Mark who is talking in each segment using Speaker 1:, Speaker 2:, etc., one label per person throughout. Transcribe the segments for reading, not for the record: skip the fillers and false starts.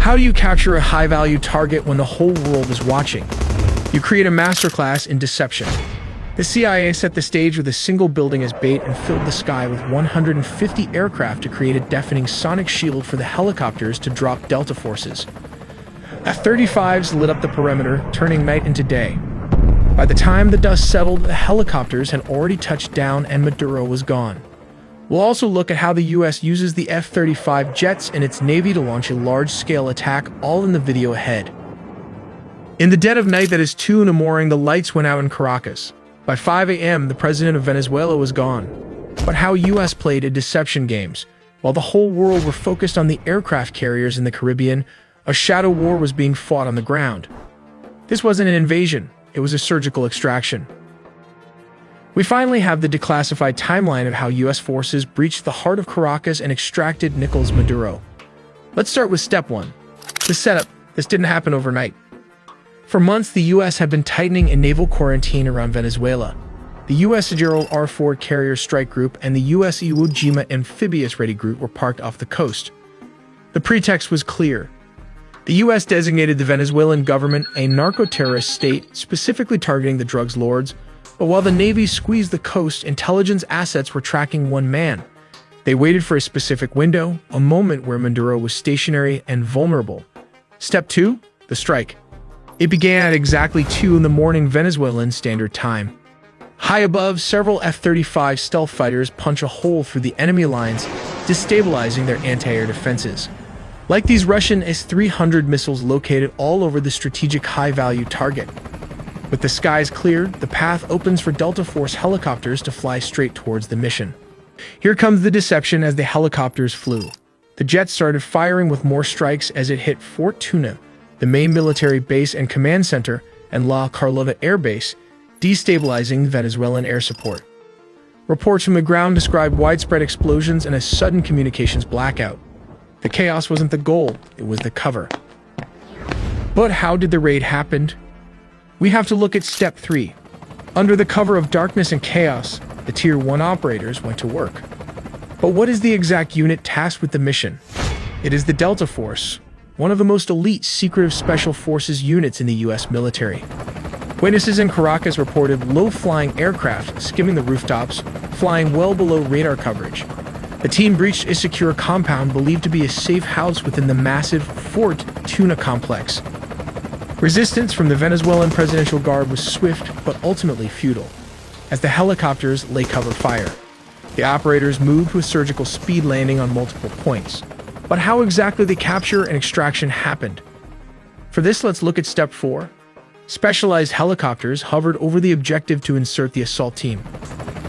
Speaker 1: How do you capture a high-value target when the whole world is watching? You create a masterclass in deception. The CIA set the stage with a single building as bait and filled the sky with 150 aircraft to create a deafening sonic shield for the helicopters to drop Delta forces. F-35s lit up the perimeter, turning night into day. By the time the dust settled, the helicopters had already touched down and Maduro was gone. We'll also look at how the US uses the F-35 jets in its Navy to launch a large-scale attack, all in the video ahead. In the dead of night that is 2 in the morning, the lights went out in Caracas. By 5 a.m., the president of Venezuela was gone. But how US played a deception games. While the whole world were focused on the aircraft carriers in the Caribbean, a shadow war was being fought on the ground. This wasn't an invasion, it was a surgical extraction. We finally have the declassified timeline of how US forces breached the heart of Caracas and extracted Nicolás Maduro. Let's start with step 1. The setup. This didn't happen overnight. For months, the US had been tightening a naval quarantine around Venezuela. The US Gerald R. Ford Carrier Strike Group and the US Iwo Jima Amphibious Ready Group were parked off the coast. The pretext was clear. The US designated the Venezuelan government a narco-terrorist state, specifically targeting the drugs lords, but while the Navy squeezed the coast, intelligence assets were tracking one man. They waited for a specific window, a moment where Maduro was stationary and vulnerable. Step 2. The strike. It began at exactly 2 in the morning Venezuelan Standard Time. High above, several F-35 stealth fighters punch a hole through the enemy lines, destabilizing their anti-air defenses. Like these Russian S-300 missiles located all over the strategic high-value target. With the skies cleared, the path opens for Delta Force helicopters to fly straight towards the mission. Here comes the deception as the helicopters flew. The jets started firing with more strikes as it hit Fort Tuna, the main military base and command center, and La Carlota Air Base, destabilizing Venezuelan air support. Reports from the ground described widespread explosions and a sudden communications blackout. The chaos wasn't the goal, it was the cover. But how did the raid happen? We have to look at step 3. Under the cover of darkness and chaos, the Tier 1 operators went to work. But what is the exact unit tasked with the mission? It is the Delta Force, one of the most elite secretive special forces units in the US military. Witnesses in Caracas reported low-flying aircraft skimming the rooftops, flying well below radar coverage. The team breached a secure compound believed to be a safe house within the massive Fort Tuna complex. Resistance from the Venezuelan Presidential Guard was swift but ultimately futile, as the helicopters lay cover fire. The operators moved with surgical speed, landing on multiple points. But how exactly the capture and extraction happened? For this, let's look at step 4. Specialized helicopters hovered over the objective to insert the assault team.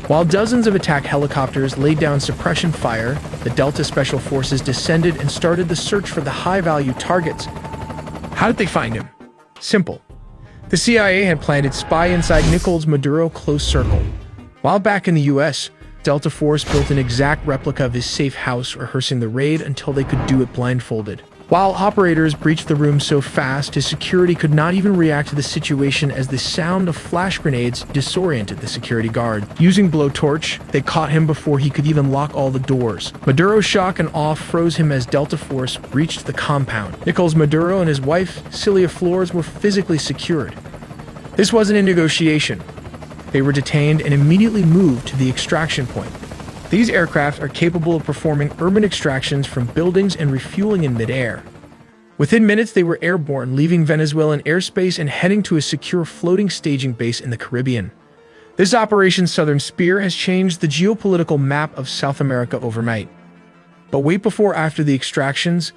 Speaker 1: While dozens of attack helicopters laid down suppression fire, the Delta Special Forces descended and started the search for the high-value targets. How did they find him? Simple. The CIA had planted spy inside Nicolás Maduro close circle. While back in the US, Delta Force built an exact replica of his safe house, rehearsing the raid until they could do it blindfolded. While operators breached the room so fast, his security could not even react to the situation as the sound of flash grenades disoriented the security guard. Using blowtorch, they caught him before he could even lock all the doors. Maduro's shock and awe froze him as Delta Force breached the compound. Nicolás Maduro and his wife, Celia Flores, were physically secured. This wasn't a negotiation. They were detained and immediately moved to the extraction point. These aircraft are capable of performing urban extractions from buildings and refueling in midair. Within minutes, they were airborne, leaving Venezuelan airspace and heading to a secure floating staging base in the Caribbean. This Operation Southern Spear has changed the geopolitical map of South America overnight. But wait, before after the extractions,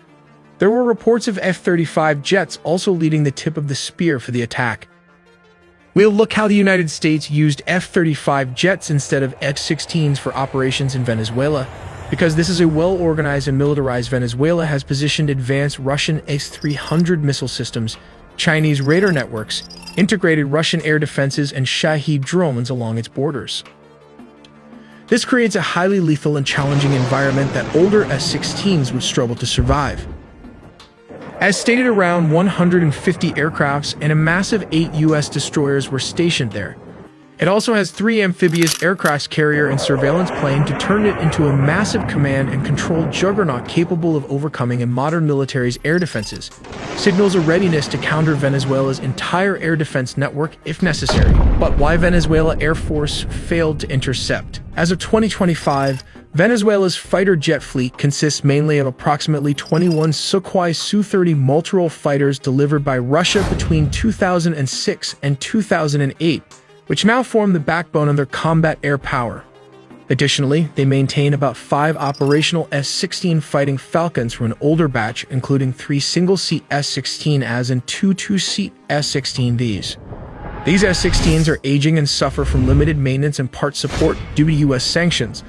Speaker 1: there were reports of F-35 jets also leading the tip of the spear for the attack. We'll look how the United States used F-35 jets instead of F-16s for operations in Venezuela, because this is a well-organized and militarized Venezuela has positioned advanced Russian S-300 missile systems, Chinese radar networks, integrated Russian air defenses, and Shahed drones along its borders. This creates a highly lethal and challenging environment that older F-16s would struggle to survive. As stated, around 150 aircrafts and a massive 8 US destroyers were stationed there. It also has 3 amphibious aircraft carrier and surveillance plane to turn it into a massive command and control juggernaut capable of overcoming a modern military's air defenses. Signals a readiness to counter Venezuela's entire air defense network if necessary. But why Venezuela Air Force failed to intercept? As of 2025, Venezuela's fighter jet fleet consists mainly of approximately 21 Sukhoi Su-30 multirole fighters delivered by Russia between 2006 and 2008, which now form the backbone of their combat air power. Additionally, they maintain about 5 operational S-16 Fighting Falcons from an older batch, including 3 single-seat S-16As and 2 two-seat S-16Vs. These S-16s are aging and suffer from limited maintenance and part support due to U.S. sanctions,